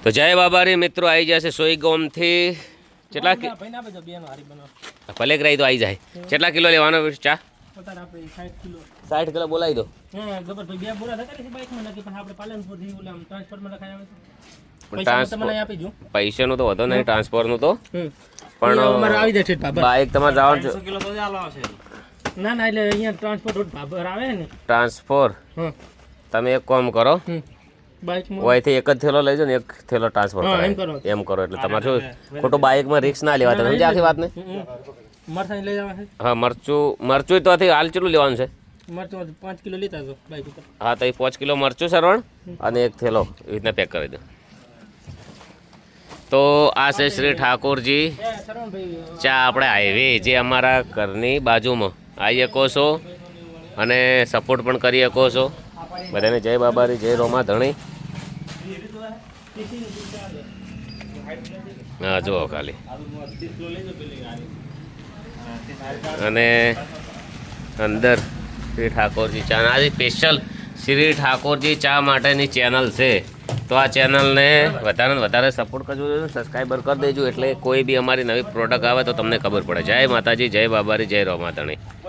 તો જય બાબારી મિત્રો આવી જશે સોઈ ગોમથી કેટલા ભલે કરાવી તો આવી જાય કેટલા કિલો લેવાનો ચા 60 કિલો બોલાવી દો પૈસાનું તો વધો નહીં ટ્રાન્સફરનું તો પણ બાઇક તમારે જવાનું ના ના એટલે અહીંયા ટ્રાન્સપોર્ટ આવે ને ટ્રાન્સફર તમે એક કામ કરો ઓયથી એક જ થેલો લઈ જાઓ ને એક થેલો ટ્રાન્સફર એમ કરો એટલે તમારે શું ખોટું બાઇકમાં રિસ્ક ના લેવા તમે સમજ્યા આખી વાતને હા મરચું તો હાલ કેટલું લેવાનું છે 5 કિલો લેતા હતો બાઇક ઉપર હા તો 5 કિલો મરચું સરવણ અને એક થેલો એવી રીતના પેક કરી દો તો આ છે શ્રી ઠાકોરજી ચા આપણે હાઈવે જે અમારા ઘરની બાજુમાં આવી શકો છો અને સપોર્ટ પણ કરી શકો છો બધાને જય બાબારી જય રોમા ધણી હા જુઓ ખાલી અને અંદર શ્રી ઠાકોરજી ચા આજે સ્પેશિયલ શ્રી ઠાકોરજી ચા માટેની ચેનલ છે તો આ ચેનલને વધારે વધારે સપોર્ટ કરજો સબસ્ક્રાઈબર કરી દેજો એટલે કોઈ બી અમારી નવી પ્રોડક્ટ આવે તો તમને ખબર પડે જય માતાજી જય બાબારી જય રોમા ધણી